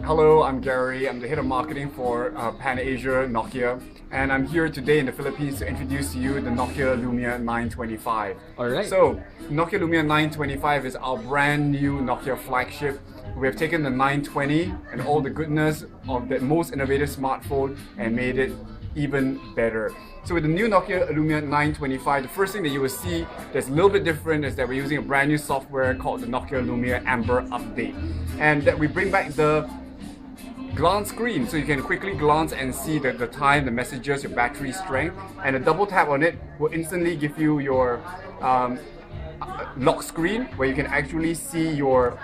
Hello, I'm Gary. I'm the head of marketing for Pan Asia Nokia, and I'm here today in the Philippines to introduce to you the Nokia Lumia 925. All right. So, Nokia Lumia 925 is our brand new Nokia flagship. We have taken the 920 and all the goodness of the most innovative smartphone and made it even better. So with the new Nokia Lumia 925, the first thing that you will see that's a little bit different is that we're using a brand new software called the Nokia Lumia Amber Update. And that we bring back the glance screen, so you can quickly glance and see the time, the messages, your battery strength, and a double tap on it will instantly give you your lock screen where you can actually see your,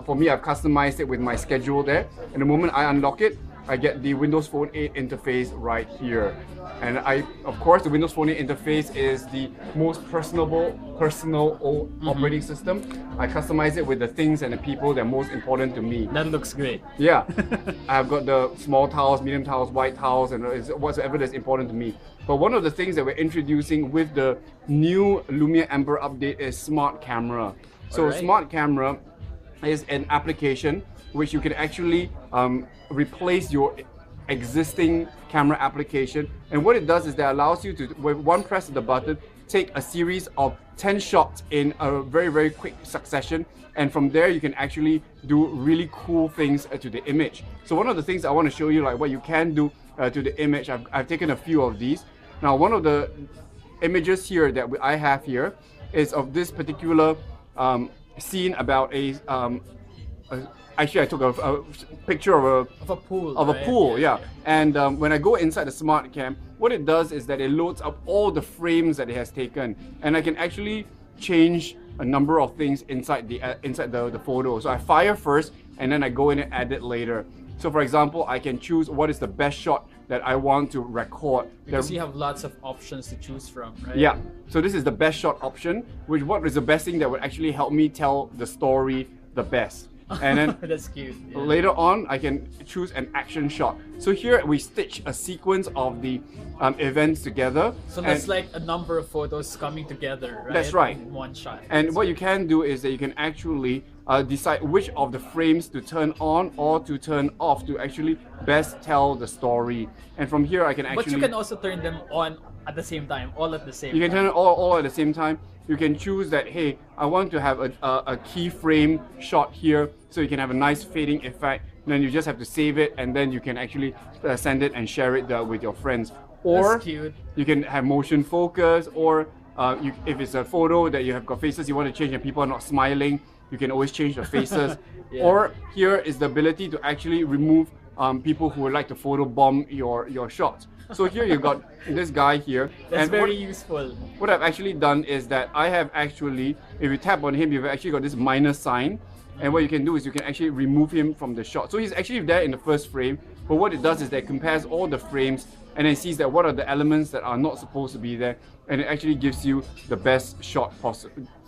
for me I've customized it with my schedule there, and the moment I unlock it, I get the Windows Phone 8 interface right here. And of course, the Windows Phone 8 interface is the most personal operating system. I customize it with the things and the people that are most important to me. That looks great. Yeah, I've got the small tiles, medium tiles, white tiles, and whatsoever that's important to me. But one of the things that we're introducing with the new Lumia Amber update is Smart Camera. So Smart Camera is an application which you can actually replace your existing camera application. And what it does is that allows you to, with one press of the button, take a series of 10 shots in a very, very quick succession. And from there, you can actually do really cool things to the image. So one of the things I want to show you, like what you can do to the image, I've taken a few of these. Now, one of the images here that I have here is of this particular scene about actually, I took a picture of a pool. Of a pool, yeah. And when I go inside the Smart Cam, what it does is that it loads up all the frames that it has taken, and I can actually change a number of things inside the photo. So I fire first, and then I go in and edit later. So for example, I can choose what is the best shot that I want to record. Because you have lots of options to choose from, right? Yeah. So this is the best shot option, what is the best thing that would actually help me tell the story the best. And then that's cute. Yeah. Later on, I can choose an action shot. So here we stitch a sequence of the events together. So that's like a number of photos coming together, right? That's right. In one shot. And what you can do is that you can actually decide which of the frames to turn on or to turn off to actually best tell the story. And from here, I can actually... But you can also turn them on at the same time, all at the same time. You can turn it all at the same time. You can choose that, hey, I want to have a keyframe shot here, so you can have a nice fading effect. And then you just have to save it, and then you can actually send it and share it with your friends. Or that's cute. You can have motion focus, or if it's a photo that you have got faces you want to change and people are not smiling, you can always change the faces. Yeah. Or here is the ability to actually remove people who would like to photobomb your shots. So here you've got this guy here. That's very useful. What I've actually done is that I have actually, if you tap on him, you've actually got this minus sign. And what you can do is you can actually remove him from the shot. So he's actually there in the first frame, but what it does is that it compares all the frames and then sees that what are the elements that are not supposed to be there, and it actually gives you the best shot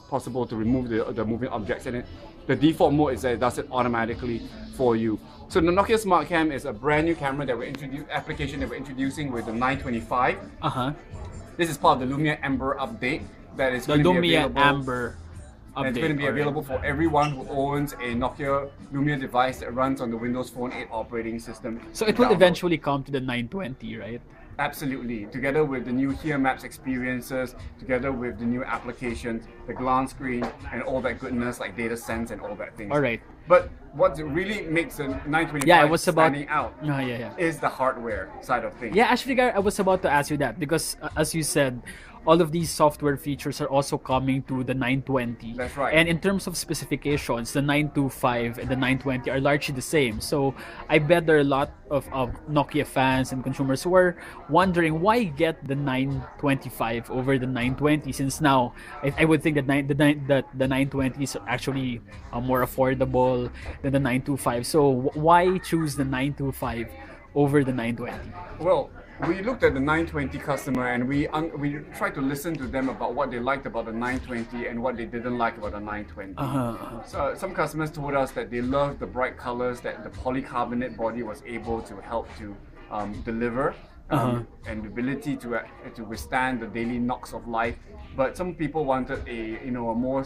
possible to remove the moving objects. And the default mode is that it does it automatically for you. So the Nokia Smart Cam is a brand new camera that application that we're introducing with the 925. This is part of the Lumia Amber update that is going to be available. The Lumia Amber update. It's going to be available for everyone who owns a Nokia Lumia device that runs on the Windows Phone 8 operating system. So it will eventually come to the 920, right? Absolutely. Together with the new Here Maps experiences, together with the new applications, the glance screen, and all that goodness like data sense and all that things. All right. But what really makes the 925 standing out is the hardware side of things. Yeah, actually, I was about to ask you that because, as you said, all of these software features are also coming to the 920. That's right. And in terms of specifications, the 925 and the 920 are largely the same. So I bet there are a lot of Nokia fans and consumers who are wondering why get the 925 over the 920, since now I would think that the 920 is actually more affordable than the 925. So why choose the 925 over the 920? Well, we looked at the 920 customer and we tried to listen to them about what they liked about the 920 and what they didn't like about the 920. So some customers told us that they loved the bright colors that the polycarbonate body was able to help to deliver, and the ability to withstand the daily knocks of life. But some people wanted a more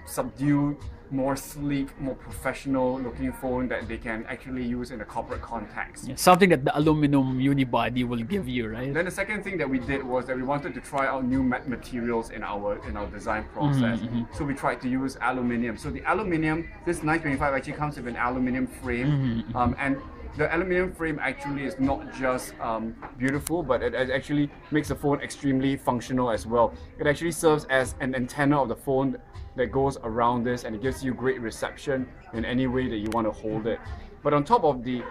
subdued, more sleek, more professional looking phone that they can actually use in a corporate context. Yeah, something that the aluminum unibody will give you, right? Then the second thing that we did was that we wanted to try out new materials in our design process. So we tried to use aluminium. So the aluminium, this 925 actually comes with an aluminium frame, and the aluminium frame actually is not just beautiful, but it actually makes the phone extremely functional as well. It actually serves as an antenna of the phone that goes around this, and it gives you great reception in any way that you want to hold it. But on top of the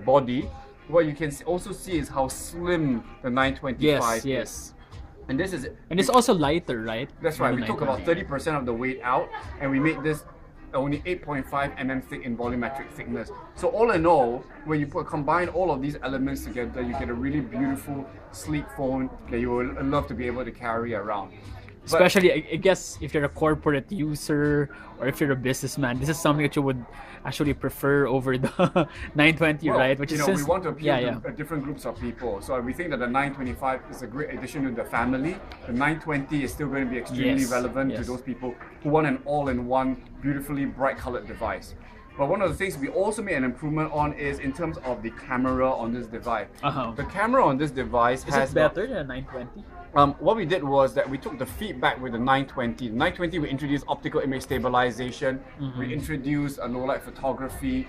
body, what you can also see is how slim the 925 is. Yes. And this is And it's also lighter, right? That's right. We took about 30% of the weight out, and we made this only 8.5 mm thick in volumetric thickness. So all in all, when you combine all of these elements together, you get a really beautiful, sleek phone that you will love to be able to carry around. Especially, I guess, if you're a corporate user or if you're a businessman, this is something that you would actually prefer over the 920, right? Which is, we want to appeal to different groups of people. So we think that the 925 is a great addition to the family. The 920 is still going to be extremely relevant to those people who want an all-in-one, beautifully bright-colored device. But one of the things we also made an improvement on is in terms of the camera on this device. The camera on this device is better than 920. What we did was that we took the feedback with the 920. The 920, we introduced optical image stabilization. We introduced a low light photography,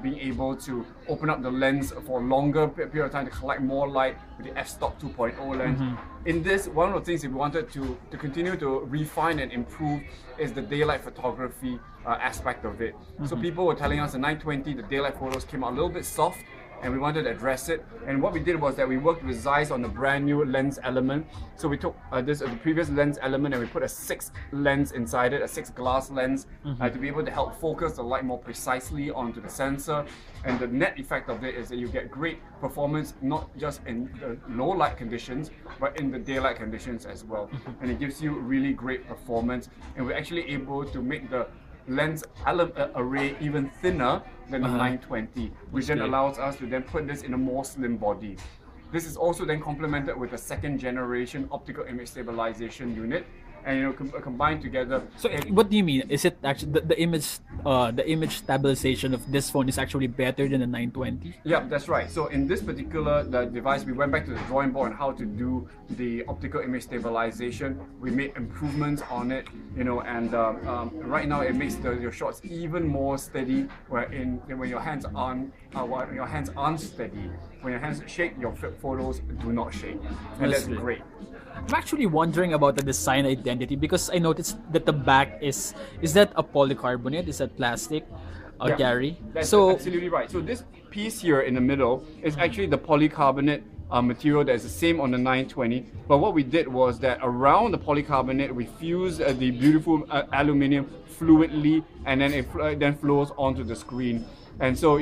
being able to open up the lens for a longer period of time to collect more light with the f-stop 2.0 lens. In this, one of the things that we wanted to continue to refine and improve is the daylight photography aspect of it. So people were telling us the 920, the daylight photos came out a little bit soft, and we wanted to address it. And what we did was that we worked with Zeiss on the brand new lens element. So we took the previous lens element and we put a 6 lens inside it, a 6 glass lens, to be able to help focus the light more precisely onto the sensor. And the net effect of it is that you get great performance, not just in the low light conditions, but in the daylight conditions as well. And it gives you really great performance. And we're actually able to make the lens array even thinner than the 920, which then allows us to then put this in a more slim body. This is also then complemented with a second generation optical image stabilization unit, and combined together. So what do you mean? Is it actually the image stabilization of this phone is actually better than the 920? Yeah, that's right. So in this particular device, we went back to the drawing board on how to do the optical image stabilization. We made improvements on it, and right now it makes your shots even more steady. When your hands aren't steady, when your hands shake, your photos do not shake, and that's great. I'm actually wondering about the design identity because I noticed that the back is that a polycarbonate? Is that plastic? Gary? That's absolutely right. So this piece here in the middle is actually the polycarbonate material that is the same on the 920. But what we did was that around the polycarbonate, we fused the beautiful aluminium fluidly, and then it then flows onto the screen. And so,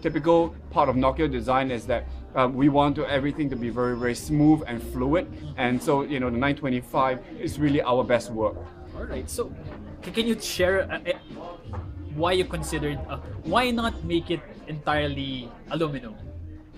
typical part of Nokia design is that we want everything to be very, very smooth and fluid. And so, the 925 is really our best work. All right. So, can you share why you considered, why not make it entirely aluminum?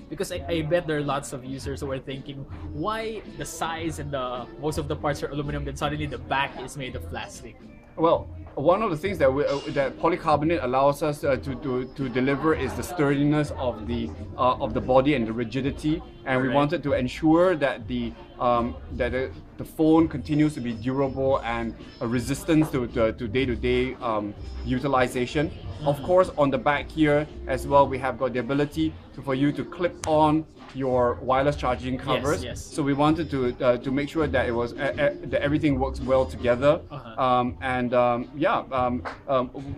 Because I bet there are lots of users who are thinking, why the size and most of the parts are aluminum, then suddenly the back is made of plastic? Well, one of the things that that polycarbonate allows us to deliver is the sturdiness of the body and the rigidity, and we wanted to ensure that the phone continues to be durable and resistant to day-to-day utilization. Of course, on the back here as well, we have got the ability for you to clip on your wireless charging covers. So we wanted to make sure that that everything works well together.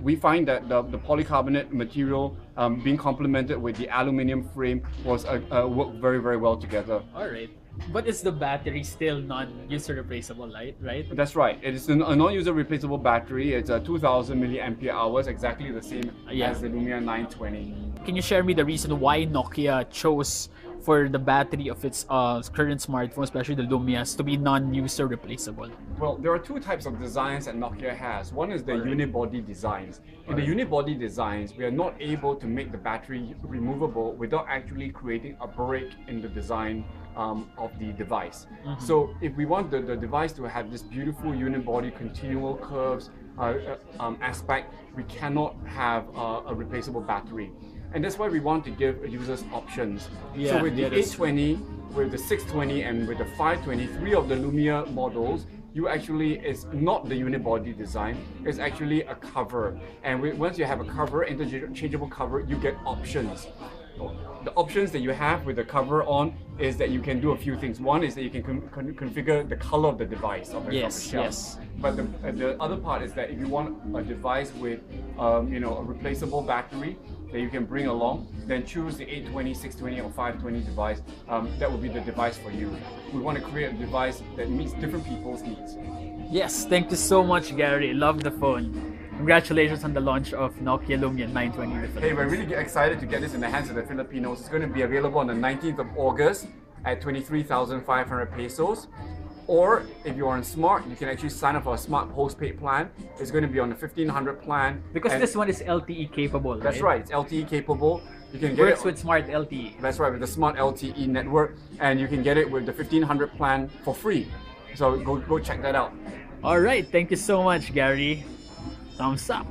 We find that the polycarbonate material being complemented with the aluminium frame was worked very, very well together. All right. But is the battery still non-user replaceable, right? That's right. It is a non-user replaceable battery. It's a 2000 milliampere hours, exactly the same as the Lumia 920. Can you share me the reason why Nokia chose for the battery of its current smartphone, especially the Lumias, to be non-user replaceable? Well, there are two types of designs that Nokia has. One is the unibody designs. In the unibody designs, we are not able to make the battery removable without actually creating a break in the design of the device. So if we want the device to have this beautiful unibody continual curves aspect, we cannot have a replaceable battery. And that's why we want to give users options. Yeah, so with the yeah, that's 820, with the 620, and with the 520, three of the Lumia models, you actually, it's not the unibody design, it's actually a cover. And once you have a cover, interchangeable cover, you get options. The options that you have with the cover on is that you can do a few things. One is that you can configure the color of the device of the shelf. Yes. But the other part is that if you want a device with a replaceable battery that you can bring along, then choose the 820, 620, or 520 device. That would be the device for you. We want to create a device that meets different people's needs. Yes, thank you so much, Gary. Love the phone. Congratulations on the launch of Nokia Lumia 920 in the Philippines. Hey, we're really excited to get this in the hands of the Filipinos. It's going to be available on the 19th of August at 23,500 pesos. Or if you're on Smart, you can actually sign up for a Smart postpaid plan. It's going to be on the 1500 plan. Because this one is LTE capable, right? That's right, it's LTE capable. You can get Works it with Smart LTE. That's right, with the Smart LTE network, and you can get it with the 1500 plan for free. So go check that out. All right, thank you so much, Gary. Thumbs up.